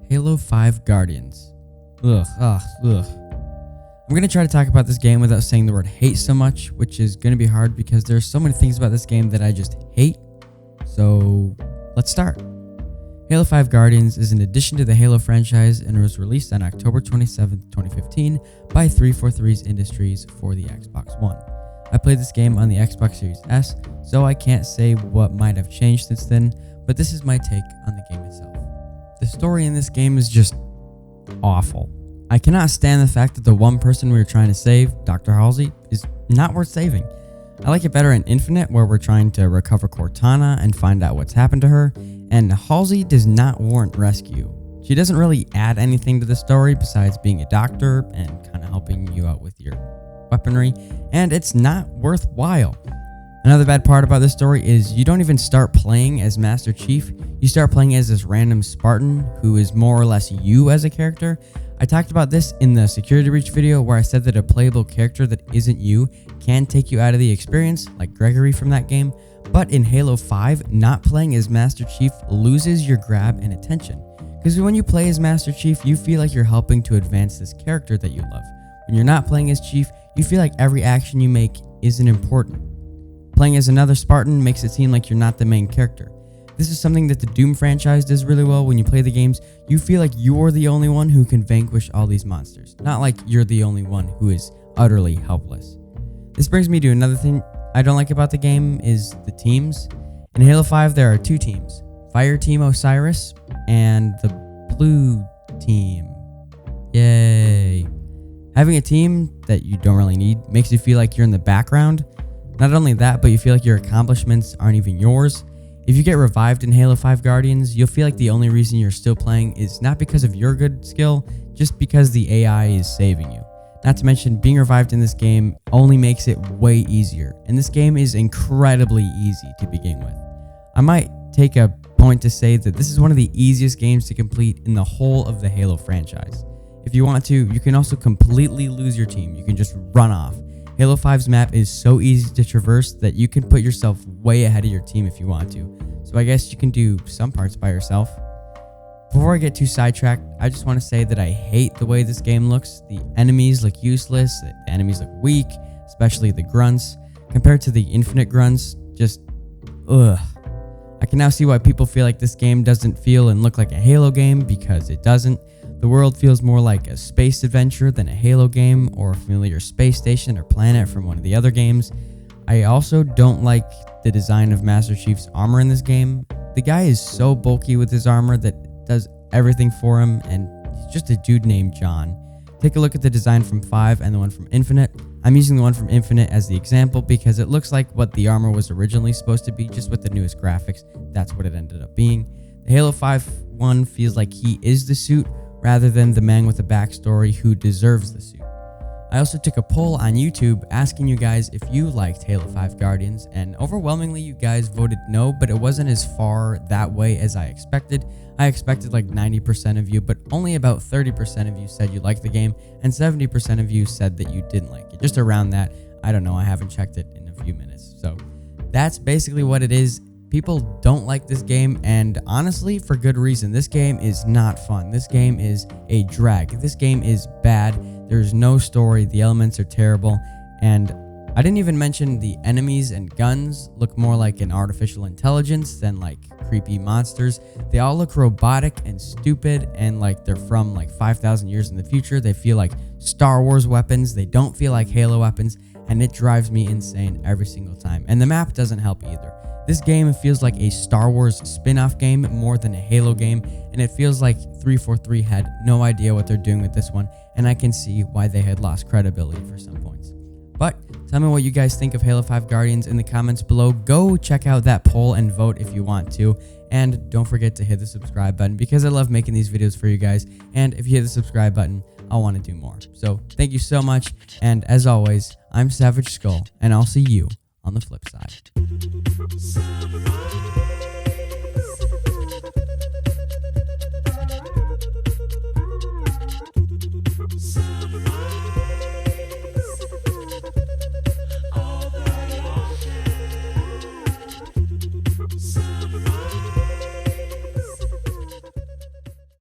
Halo 5 Guardians. Ugh. I'm going to try to talk about this game without saying the word hate so much, which is going to be hard because there's so many things about this game that I just hate. So let's start. Halo 5 Guardians is an addition to the Halo franchise and was released on October 27, 2015 by 343 Industries for the Xbox One. I played this game on the Xbox Series S, so I can't say what might have changed since then, but this is my take on the game itself. The story in this game is just awful. I cannot stand the fact that the one person we were trying to save, Dr. Halsey, is not worth saving. I like it better in Infinite, where we're trying to recover Cortana and find out what's happened to her, and Halsey does not warrant rescue. She doesn't really add anything to the story besides being a doctor and kind of helping you out with your weaponry, and it's not worthwhile. Another bad part about this story is you don't even start playing as Master Chief. You start playing as this random Spartan who is more or less you as a character. I talked about this in the Security Breach video where I said that a playable character that isn't you can take you out of the experience, like Gregory from that game. But in Halo 5, not playing as Master Chief loses your grab and attention. Because when you play as Master Chief, you feel like you're helping to advance this character that you love. When you're not playing as Chief, you feel like every action you make isn't important. Playing as another Spartan makes it seem like you're not the main character. This is something that the Doom franchise does really well. When you play the games, you feel like you're the only one who can vanquish all these monsters, not like you're the only one who is utterly helpless. This brings me to another thing I don't like about the game is the teams. In Halo 5, there are two teams, Fire Team Osiris and the Blue Team. Yay. Having a team that you don't really need makes you feel like you're in the background. Not only that, but you feel like your accomplishments aren't even yours. If you get revived in Halo 5 Guardians, you'll feel like the only reason you're still playing is not because of your good skill, just because the AI is saving you. Not to mention, being revived in this game only makes it way easier, and this game is incredibly easy to begin with. I might take a point to say that this is one of the easiest games to complete in the whole of the Halo franchise. If you want to, you can also completely lose your team. You can just run off. Halo 5's map is so easy to traverse that you can put yourself way ahead of your team if you want to. So I guess you can do some parts by yourself. Before I get too sidetracked, I just want to say that I hate the way this game looks. The enemies look useless, the enemies look weak, especially the grunts. Compared to the Infinite grunts, just ugh. I can now see why people feel like this game doesn't feel and look like a Halo game, because it doesn't. The world feels more like a space adventure than a Halo game or a familiar space station or planet from one of the other games. I also don't like the design of Master Chief's armor in this game. The guy is so bulky with his armor that does everything for him, and he's just a dude named John. Take a look at the design from 5 and the one from Infinite. I'm using the one from Infinite as the example because it looks like what the armor was originally supposed to be, just with the newest graphics. That's what it ended up being. The Halo 5 one feels like he is the suit, rather than the man with a backstory who deserves the suit. I also took a poll on YouTube asking you guys if you liked Halo 5 Guardians, and overwhelmingly you guys voted no, but it wasn't as far that way as I expected. I expected like 90% of you, but only about 30% of you said you liked the game, and 70% of you said that you didn't like it. Just around that. I don't know, I haven't checked it in a few minutes. So that's basically what it is. People don't like this game, and honestly, for good reason. This game is not fun. This game is a drag. This game is bad. There's no story. The elements are terrible. And I didn't even mention the enemies and guns look more like an artificial intelligence than like creepy monsters. They all look robotic and stupid and like they're from like 5,000 years in the future. They feel like Star Wars weapons. They don't feel like Halo weapons, and it drives me insane every single time. And the map doesn't help either. This game feels like a Star Wars spin-off game more than a Halo game, and it feels like 343 had no idea what they're doing with this one, and I can see why they had lost credibility for some points. But tell me what you guys think of Halo 5 Guardians in the comments below. Go check out that poll and vote if you want to, and don't forget to hit the subscribe button because I love making these videos for you guys, and if you hit the subscribe button, I'll want to do more. So thank you so much, and as always, I'm SavageSkull, and I'll see you on the flip side.